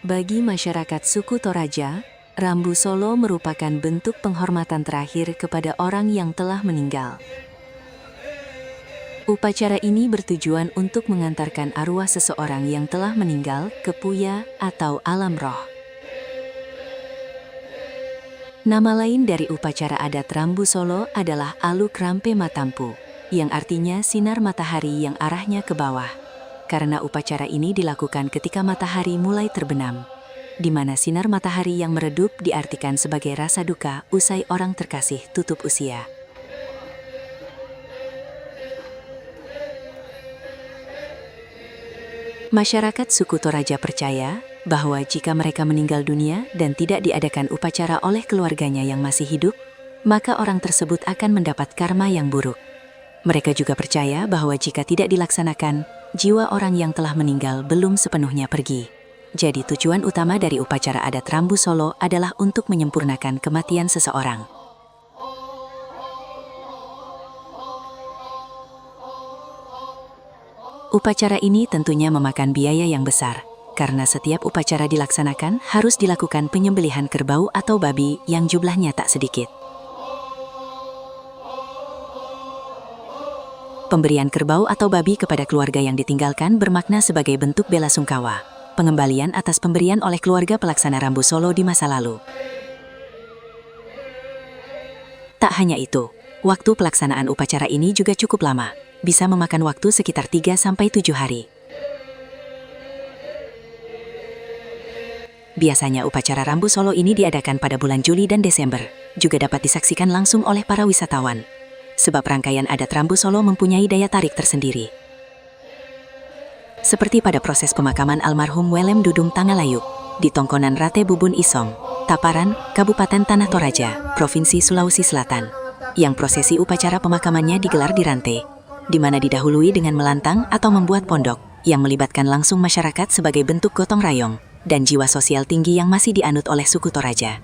Bagi masyarakat suku Toraja, Rambu Solo merupakan bentuk penghormatan terakhir kepada orang yang telah meninggal. Upacara ini bertujuan untuk mengantarkan arwah seseorang yang telah meninggal ke puya atau alam roh. Nama lain dari upacara adat Rambu Solo adalah Aluk Rampe Matampu, yang artinya sinar matahari yang arahnya ke bawah. Karena upacara ini dilakukan ketika matahari mulai terbenam, di mana sinar matahari yang meredup diartikan sebagai rasa duka usai orang terkasih tutup usia. Masyarakat suku Toraja percaya bahwa jika mereka meninggal dunia dan tidak diadakan upacara oleh keluarganya yang masih hidup, maka orang tersebut akan mendapat karma yang buruk. Mereka juga percaya bahwa jika tidak dilaksanakan, jiwa orang yang telah meninggal belum sepenuhnya pergi. Jadi tujuan utama dari upacara adat Rambu Solo adalah untuk menyempurnakan kematian seseorang. Upacara ini tentunya memakan biaya yang besar, karena setiap upacara dilaksanakan harus dilakukan penyembelihan kerbau atau babi yang jumlahnya tak sedikit. Pemberian kerbau atau babi kepada keluarga yang ditinggalkan bermakna sebagai bentuk bela sungkawa, pengembalian atas pemberian oleh keluarga pelaksana Rambu Solo di masa lalu. Tak hanya itu, waktu pelaksanaan upacara ini juga cukup lama, bisa memakan waktu sekitar 3-7 hari. Biasanya upacara Rambu Solo ini diadakan pada bulan Juli dan Desember, juga dapat disaksikan langsung oleh para wisatawan. Sebab rangkaian adat Rambu Solo mempunyai daya tarik tersendiri. Seperti pada proses pemakaman almarhum Welem Dudung Tangalayuk di Tongkonan Rate Bubun Isong, Taparan, Kabupaten Tanah Toraja, Provinsi Sulawesi Selatan, yang prosesi upacara pemakamannya digelar di Rante, di mana didahului dengan melantang atau membuat pondok, yang melibatkan langsung masyarakat sebagai bentuk gotong royong dan jiwa sosial tinggi yang masih dianut oleh suku Toraja.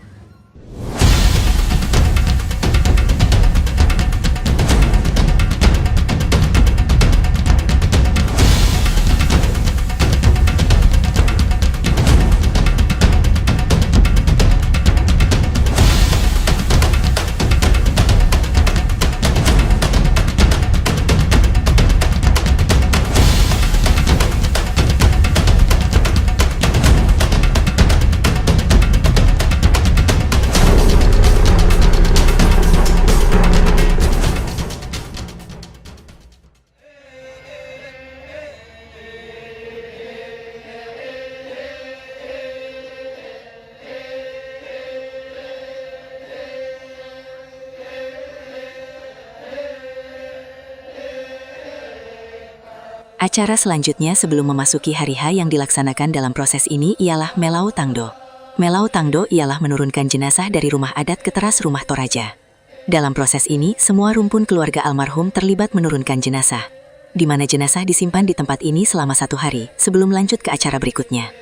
Acara selanjutnya sebelum memasuki hari H yang dilaksanakan dalam proses ini ialah Melau Tangdo. Melau Tangdo ialah menurunkan jenazah dari rumah adat ke teras rumah Toraja. Dalam proses ini, semua rumpun keluarga almarhum terlibat menurunkan jenazah, di mana jenazah disimpan di tempat ini selama 1 hari sebelum lanjut ke acara berikutnya.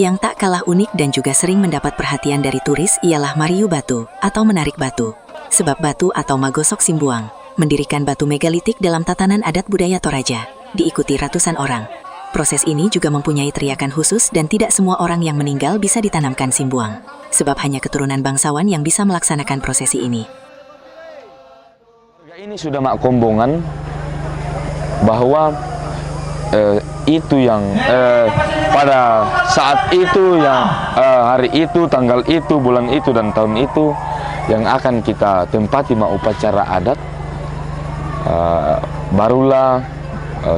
Yang tak kalah unik dan juga sering mendapat perhatian dari turis ialah Mariu Batu atau menarik batu. Sebab batu atau magosok Simbuang mendirikan batu megalitik dalam tatanan adat budaya Toraja, diikuti ratusan orang. Proses ini juga mempunyai teriakan khusus dan tidak semua orang yang meninggal bisa ditanamkan Simbuang, sebab hanya keturunan bangsawan yang bisa melaksanakan prosesi ini. Ini sudah makkombongan bahwa itu yang pada saat itu, yang hari itu, tanggal itu, bulan itu, dan tahun itu yang akan kita tempati upacara adat. Barulah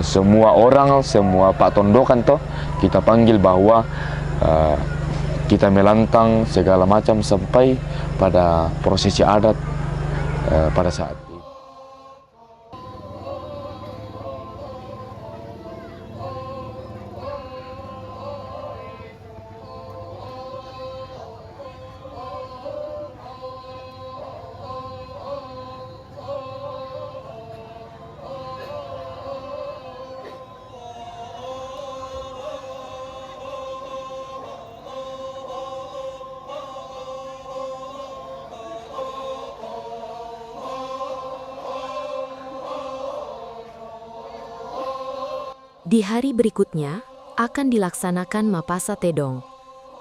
semua orang, semua Pak Tondokan toh kita panggil bahwa kita melantang segala macam sampai pada prosesi adat pada saat itu. Di hari berikutnya akan dilaksanakan Mapasa Tedong,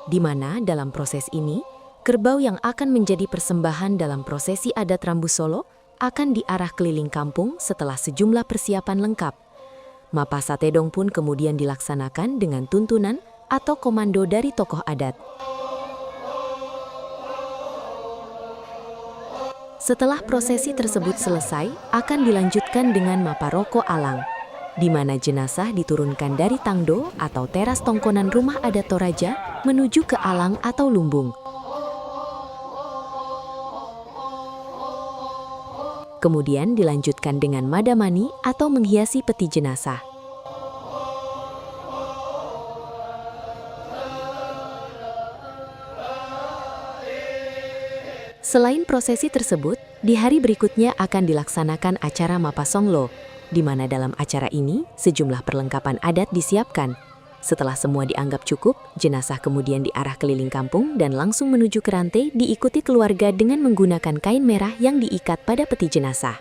di mana dalam proses ini, kerbau yang akan menjadi persembahan dalam prosesi adat Rambu Solo akan diarah keliling kampung setelah sejumlah persiapan lengkap. Mapasa Tedong pun kemudian dilaksanakan dengan tuntunan atau komando dari tokoh adat. Setelah prosesi tersebut selesai, akan dilanjutkan dengan Maparoko Alang, di mana jenazah diturunkan dari tangdo atau teras tongkonan rumah adat Toraja menuju ke alang atau lumbung. Kemudian dilanjutkan dengan madamani atau menghiasi peti jenazah. Selain prosesi tersebut, di hari berikutnya akan dilaksanakan acara Mapasonglo, di mana dalam acara ini sejumlah perlengkapan adat disiapkan. Setelah semua dianggap cukup, jenazah kemudian diarah keliling kampung dan langsung menuju ke rantai diikuti keluarga dengan menggunakan kain merah yang diikat pada peti jenazah.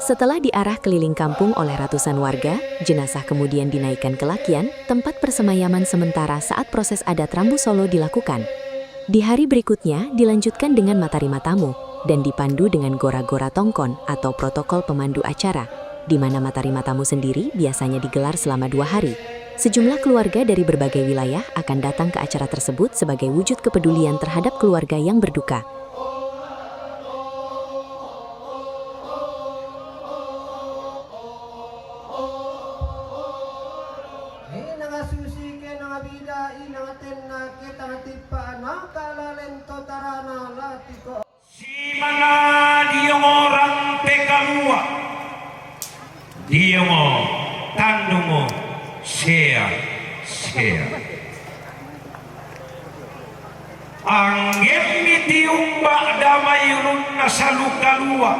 Setelah diarah keliling kampung oleh ratusan warga, jenazah kemudian dinaikkan ke Lakian, tempat persemayaman sementara saat proses adat Rambu Solo dilakukan. Di hari berikutnya dilanjutkan dengan matari matamu dan dipandu dengan gora-gora tongkon atau protokol pemandu acara, di mana matari matamu sendiri biasanya digelar selama 2 hari. Sejumlah keluarga dari berbagai wilayah akan datang ke acara tersebut sebagai wujud kepedulian terhadap keluarga yang berduka. Si mana dia orang pekalua, dia mau tandumu sea. Angin ditiumbak damai ulun nasalu kalua,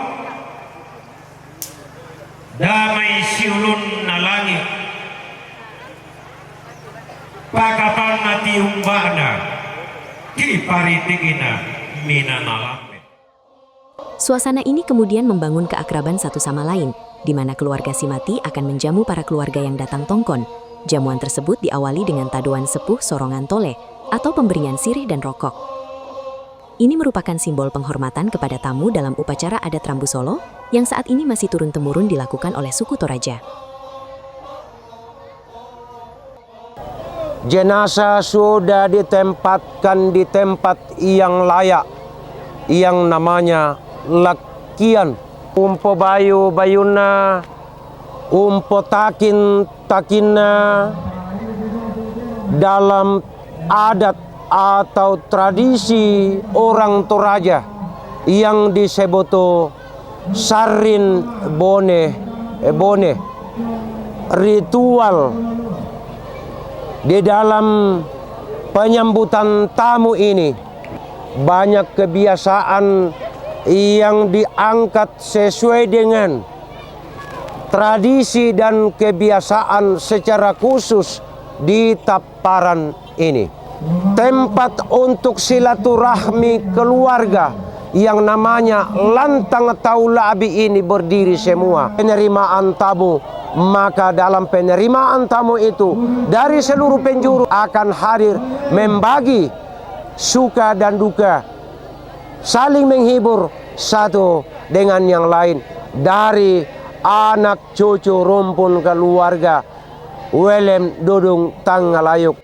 damai siulun na langit, pakapan na tiumbana, kiparitigina minanalampe. Suasana ini kemudian membangun keakraban satu sama lain, di mana keluarga Simati akan menjamu para keluarga yang datang tongkon. Jamuan tersebut diawali dengan taduan sepuh sorongan tole, atau pemberian sirih dan rokok. Ini merupakan simbol penghormatan kepada tamu dalam upacara adat Rambu Solo, yang saat ini masih turun-temurun dilakukan oleh suku Toraja. Jenazah sudah ditempatkan di tempat yang layak, yang namanya Lakian. Umpo bayuna, umpo takinna dalam adat atau tradisi orang Toraja yang disebut sarin bone ritual di dalam penyambutan tamu ini. Banyak kebiasaan yang diangkat sesuai dengan tradisi dan kebiasaan secara khusus di Taparan ini. Tempat untuk silaturahmi keluarga yang namanya lantang taulabi ini berdiri semua. Penerimaan tamu, maka dalam penerimaan tamu itu dari seluruh penjuru akan hadir membagi suka dan duka, saling menghibur satu dengan yang lain dari anak cucu rumpun keluarga Welem Dudung Tanggalayuk.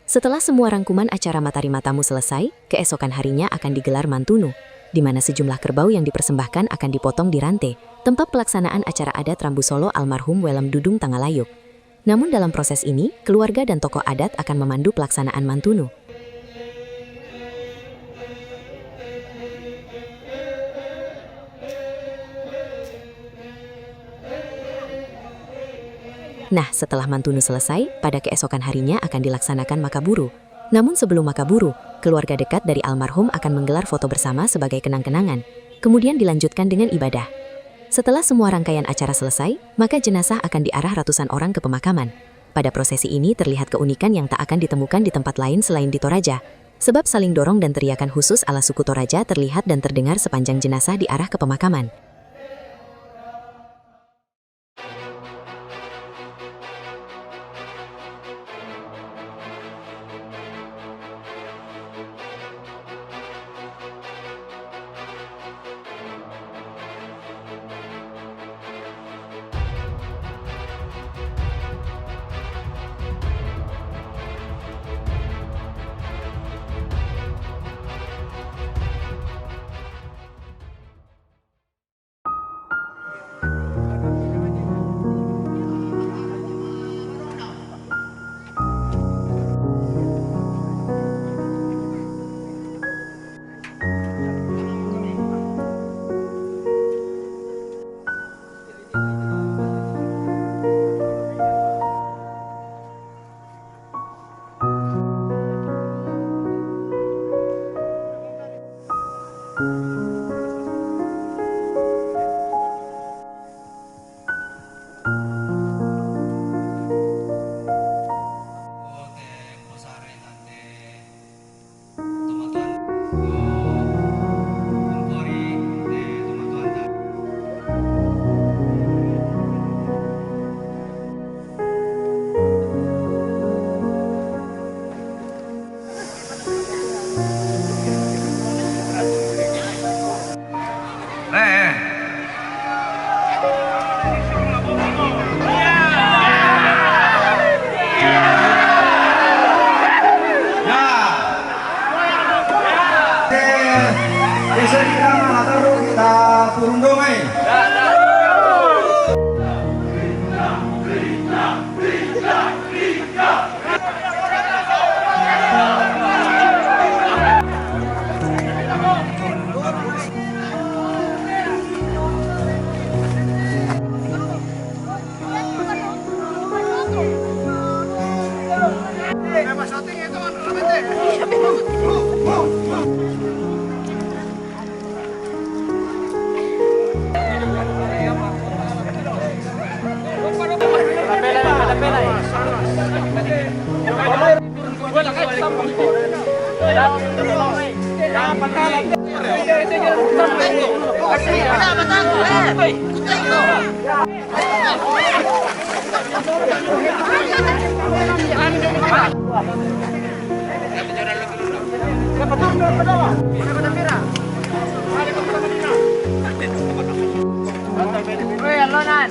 Setelah semua rangkuman acara Matahari Matamu selesai, keesokan harinya akan digelar Mantunu, di mana sejumlah kerbau yang dipersembahkan akan dipotong di rantai, tempat pelaksanaan acara adat Rambu Solo almarhum Welem Dudung Tanggalayuk. Namun dalam proses ini, keluarga dan tokoh adat akan memandu pelaksanaan Mantunu. Nah, setelah Mantunu selesai, pada keesokan harinya akan dilaksanakan Makaburu. Namun sebelum Makaburu, keluarga dekat dari almarhum akan menggelar foto bersama sebagai kenang-kenangan. Kemudian dilanjutkan dengan ibadah. Setelah semua rangkaian acara selesai, maka jenazah akan diarah ratusan orang ke pemakaman. Pada prosesi ini terlihat keunikan yang tak akan ditemukan di tempat lain selain di Toraja. Sebab saling dorong dan teriakan khusus ala suku Toraja terlihat dan terdengar sepanjang jenazah diarah ke pemakaman. Bisa kita taruh, kita turun dong,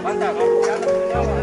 Mantap.